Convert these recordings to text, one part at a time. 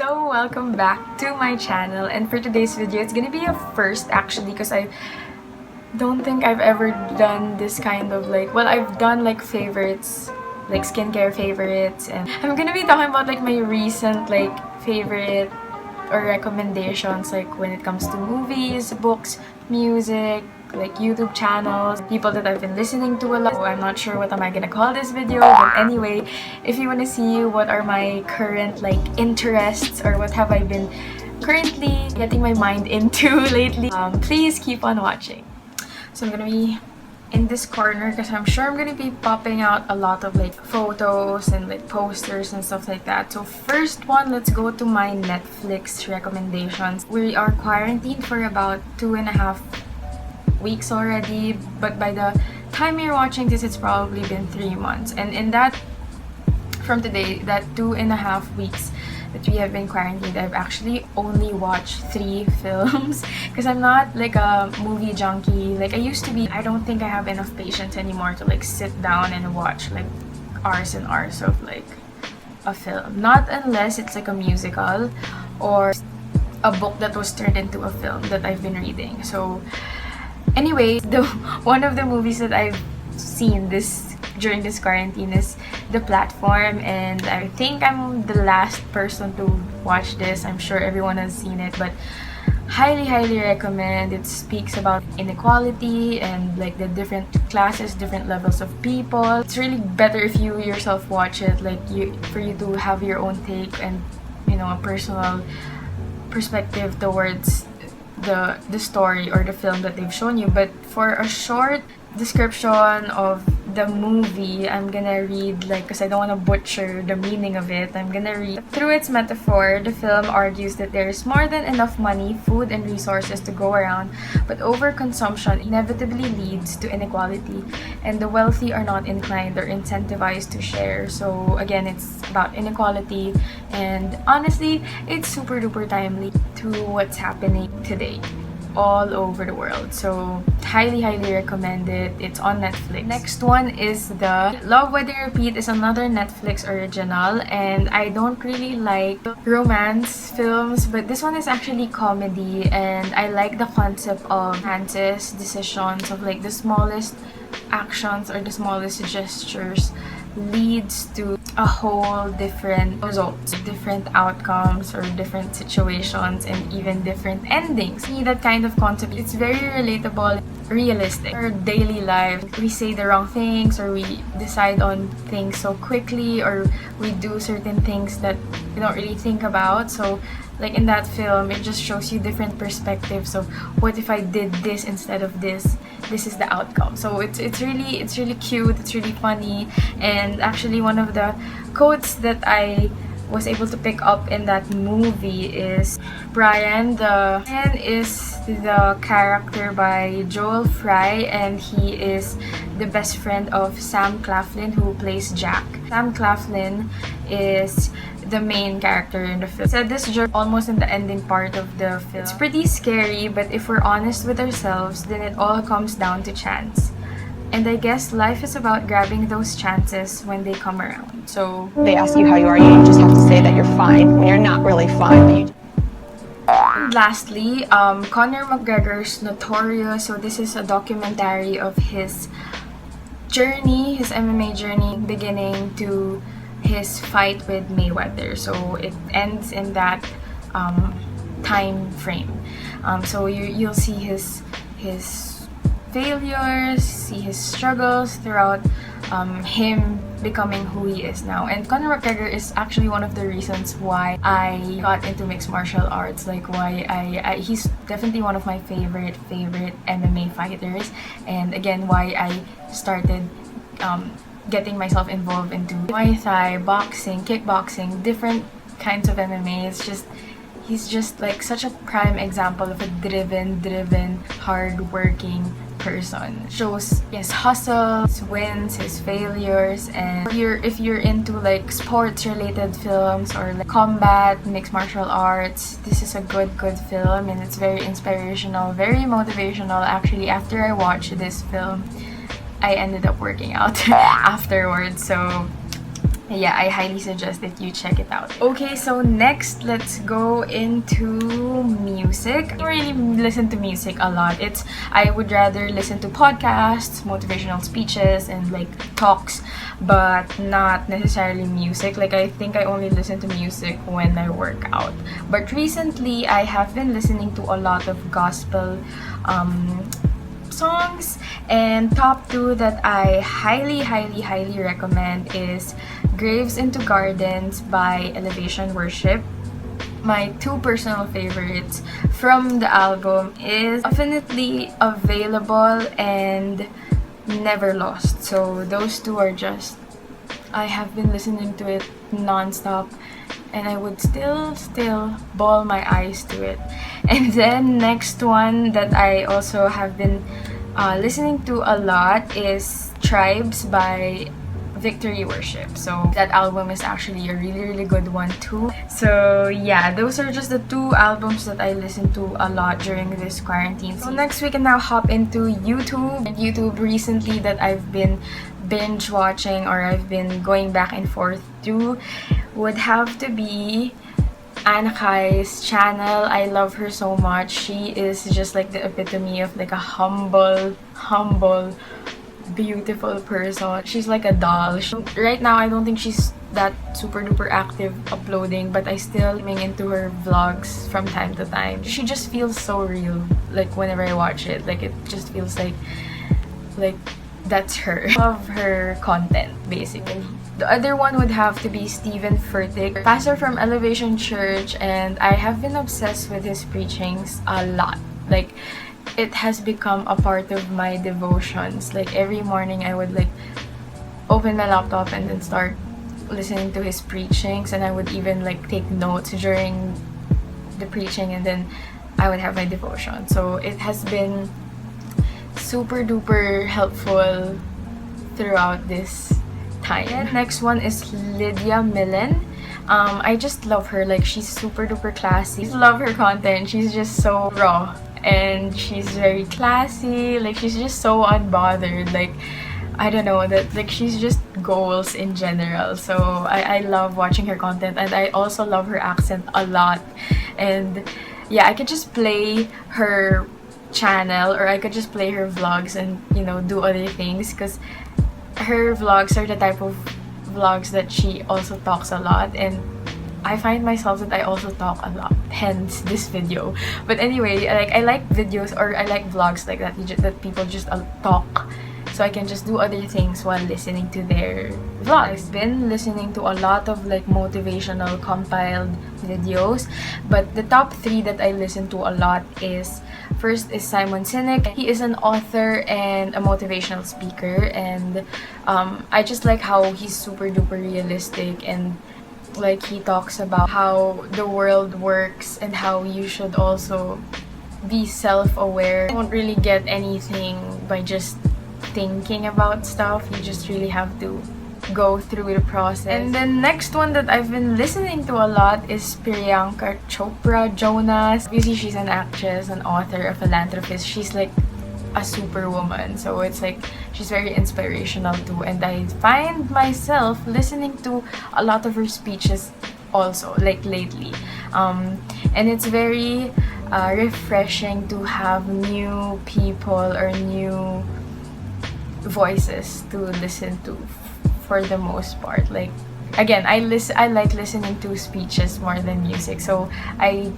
So welcome back to my channel, and for today's video it's gonna be a first actually, because I don't think I've ever done this kind of I've done like favorites, like skincare favorites, and I'm gonna be talking about like my recent favorite or recommendations, like when it comes to movies, books, music, like YouTube channels, people that I've been listening to a lot. So I'm not sure what am I gonna call this video, but anyway, if you want to see what are my current interests or what have I been currently getting my mind into lately, please keep on watching. So I'm gonna be in this corner because I'm sure I'm gonna be popping out a lot of photos and posters and stuff like that. So first one, let's go to my Netflix recommendations. We are quarantined for about 2.5 weeks already, but by the time you're watching this, it's probably been 3 months. And in that, from today, that 2.5 weeks that we have been quarantined, I've actually only watched 3 films because I'm not like a movie junkie like I used to be. I don't think I have enough patience anymore to sit down and watch hours and hours of a film, not unless it's a musical or a book that was turned into a film that I've been reading. So anyway, one of the movies that I've seen during this quarantine is The Platform, and I think I'm the last person to watch this. I'm sure everyone has seen it, but highly recommend. It speaks about inequality and the different classes, different levels of people. It's really better if you yourself watch it, for you to have your own take and a personal perspective towards the story or the film that they've shown you. But for a short description of the movie, I'm gonna read because I don't want to butcher the meaning of it. I'm gonna read. Through its metaphor, the film argues that there is more than enough money, food, and resources to go around, but overconsumption inevitably leads to inequality, and the wealthy are not inclined or incentivized to share. So again, it's about inequality, and honestly, it's super duper timely to what's happening today all over the world. So highly recommend it. It's on Netflix. Next one is the Love Wedding Repeat. Is another Netflix original, and I don't really like romance films, but this one is actually comedy, and I like the concept of Frances' decisions of the smallest actions or the smallest gestures leads to a whole different results, different outcomes or different situations, and even different endings. See, that kind of concept, it's very relatable, realistic. Our daily life, we say the wrong things, or we decide on things so quickly, or we do certain things that we don't really think about. So in that film, it just shows you different perspectives of what if I did this instead of this. This is the outcome. So it's really cute. It's really funny. And actually, one of the quotes that I was able to pick up in that movie is Brian. Brian is the character by Joel Fry, and he is the best friend of Sam Claflin, who plays Jack. Sam Claflin is the main character in the film. Said this joke almost in the ending part of the film. It's pretty scary, but if we're honest with ourselves, then it all comes down to chance. And I guess life is about grabbing those chances when they come around. So they ask you how you are, you just have to say that you're fine when you're not really fine. Lastly, Conor McGregor's Notorious. So this is a documentary of his journey, his MMA journey, beginning to his fight with Mayweather. So it ends in that time frame. So you'll see his failures, see his struggles throughout him becoming who he is now. And Conor McGregor is actually one of the reasons why I got into mixed martial arts. Why he's definitely one of my favorite MMA fighters, and again why I started getting myself involved into Muay Thai, boxing, kickboxing, different kinds of MMA. He's just such a prime example of a driven, hard-working person. Shows his hustle, his wins, his failures, and if you're into sports-related films or combat, mixed martial arts, this is a good film, and it's very inspirational, very motivational. Actually, after I watched this film, I ended up working out afterwards. So yeah, I highly suggest that you check it out. Okay, so next, let's go into music. I don't really listen to music a lot. I would rather listen to podcasts, motivational speeches, and like talks, but not necessarily music. Like, I think I only listen to music when I work out. But recently, I have been listening to a lot of gospel songs, and top 2 that I highly recommend is Graves into Gardens by Elevation Worship. My 2 personal favorites from the album is Definitely Available and Never Lost. So those 2 are just, I have been listening to it non-stop, and I would still bawl my eyes to it. And then next one that I also have been listening to a lot is Tribes by Victory Worship. So that album is actually a really good one too. So yeah, those are just the 2 albums that I listen to a lot during this quarantine. So next we can now hop into YouTube. And YouTube recently that I've been binge watching, or I've been going back and forth to, would have to be Anna Kai's channel. I love her so much. She is just like the epitome of like a humble, beautiful person. She's like a doll. Right now, I don't think she's that super duper active uploading, but I still am into her vlogs from time to time. She just feels so real. Like whenever I watch it, like it just feels like that's her. I love her content basically. The other one would have to be Stephen Furtick, pastor from Elevation Church, and I have been obsessed with his preachings a lot. Like, it has become a part of my devotions. Like, every morning I would like open my laptop and then start listening to his preachings, and I would even like take notes during the preaching, and then I would have my devotion. So it has been super duper helpful throughout this time. And next one is Lydia Millen. I just love her. Like, she's super duper classy. I love her content. She's just so raw, and she's very classy. Like, she's just so unbothered. Like, I don't know, that like she's just goals in general. So I love watching her content, and I also love her accent a lot. And yeah, I could just play her channel, or I could just play her vlogs and, you know, do other things, because her vlogs are the type of vlogs that she also talks a lot, and I find myself that I also talk a lot, hence this video. But anyway, like, I like videos, or I like vlogs like that, that people just talk, so I can just do other things while listening to their vlogs. I've been listening to a lot of like motivational compiled videos, but the top 3 that I listen to a lot is, first is Simon Sinek. He is an author and a motivational speaker, and I just like how he's super duper realistic, and like he talks about how the world works and how you should also be self-aware. You won't really get anything by just thinking about stuff. You just really have to go through the process. And then next one that I've been listening to a lot is Priyanka Chopra Jonas. Obviously, she's an actress, an author, a philanthropist. She's like a superwoman, so it's like she's very inspirational too, and I find myself listening to a lot of her speeches also, like lately, and it's very refreshing to have new people or new voices to listen to, for the most part. Like, again, I like listening to speeches more than music, so I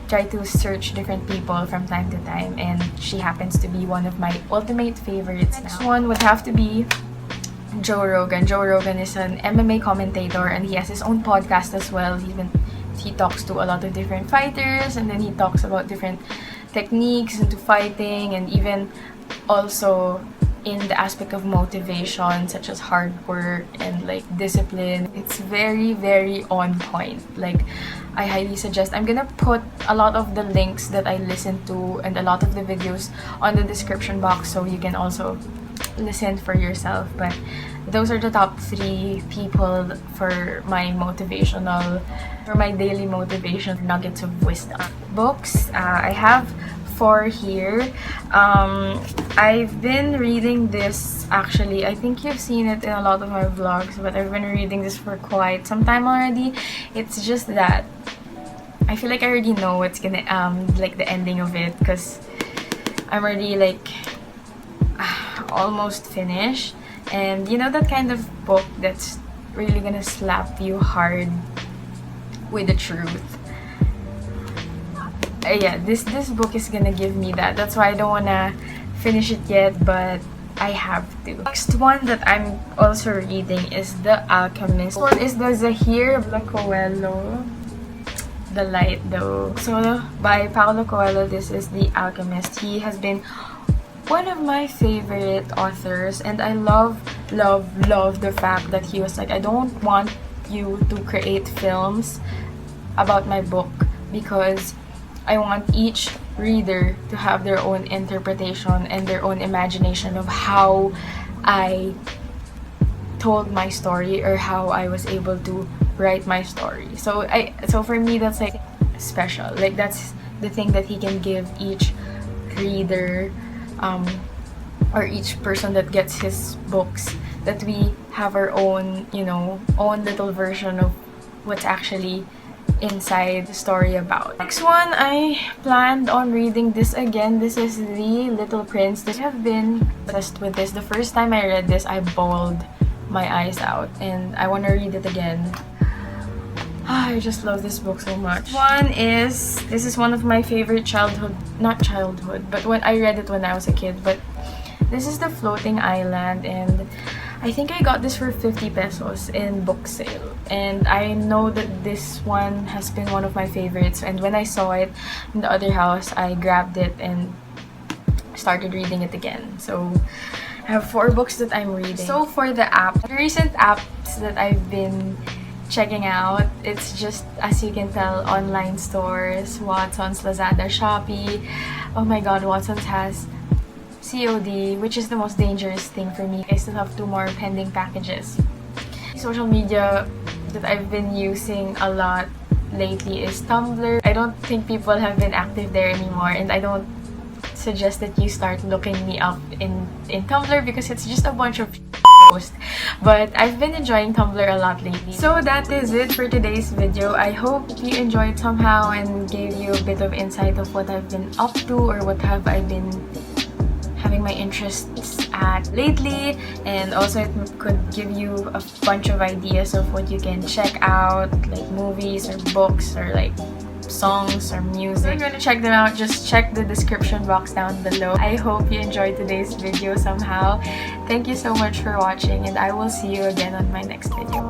try to search different people from time to time, and she happens to be one of my ultimate favorites. Next one would have to be Joe Rogan. Joe Rogan is an MMA commentator, and he has his own podcast as well. He talks to a lot of different fighters, and then he talks about different techniques into fighting, and even also in the aspect of motivation, such as hard work and like discipline. It's very on point. Like, I highly suggest. I'm gonna put a lot of the links that I listen to and a lot of the videos on the description box, so you can also listen for yourself. But those are the top 3 people for my daily motivation nuggets of wisdom. Books, I have for here, I've been reading this actually. I think you've seen it in a lot of my vlogs, but I've been reading this for quite some time already. It's just that I feel like I already know what's gonna like the ending of it, because I'm already like almost finished. And you know that kind of book that's really gonna slap you hard with the truth. Yeah, this book is gonna give me that. That's why I don't wanna finish it yet, but I have to. Next one that I'm also reading is The Alchemist. This one is the Zahir by Coelho. The Light though. So by Paulo Coelho, this is The Alchemist. He has been one of my favorite authors, and I love the fact that he was like, I don't want you to create films about my book, because I want each reader to have their own interpretation and their own imagination of how I told my story, or how I was able to write my story. So for me, that's like special. Like, that's the thing that he can give each reader, or each person that gets his books, that we have our own, you know, own little version of what's actually inside the story about. Next one, I planned on reading this again. This is The Little Prince. I have been obsessed with this. The first time I read this, I bawled my eyes out, and I want to read it again. I just love this book so much. This is one of my favorite not childhood, but when I read it when I was a kid, but this is The Floating Island, and I think I got this for 50 pesos in book sale. And I know that this one has been one of my favorites, and when I saw it in the other house, I grabbed it and started reading it again. So I have 4 books that I'm reading. So for the recent apps that I've been checking out, it's just, as you can tell, online stores, Watson's, Lazada, Shopee. Oh my god, Watson's has COD, which is the most dangerous thing for me. I still have 2 more pending packages. Social media that I've been using a lot lately is Tumblr. I don't think people have been active there anymore, and I don't suggest that you start looking me up in Tumblr, because it's just a bunch of posts. But I've been enjoying Tumblr a lot lately. So that is it for today's video. I hope you enjoyed somehow and gave you a bit of insight of what I've been up to, or what have I been having my interests at lately, and also it could give you a bunch of ideas of what you can check out, like movies or books or like songs or music. If you're gonna check them out, just check the description box down below. I hope you enjoyed today's video somehow. Thank you so much for watching, and I will see you again on my next video.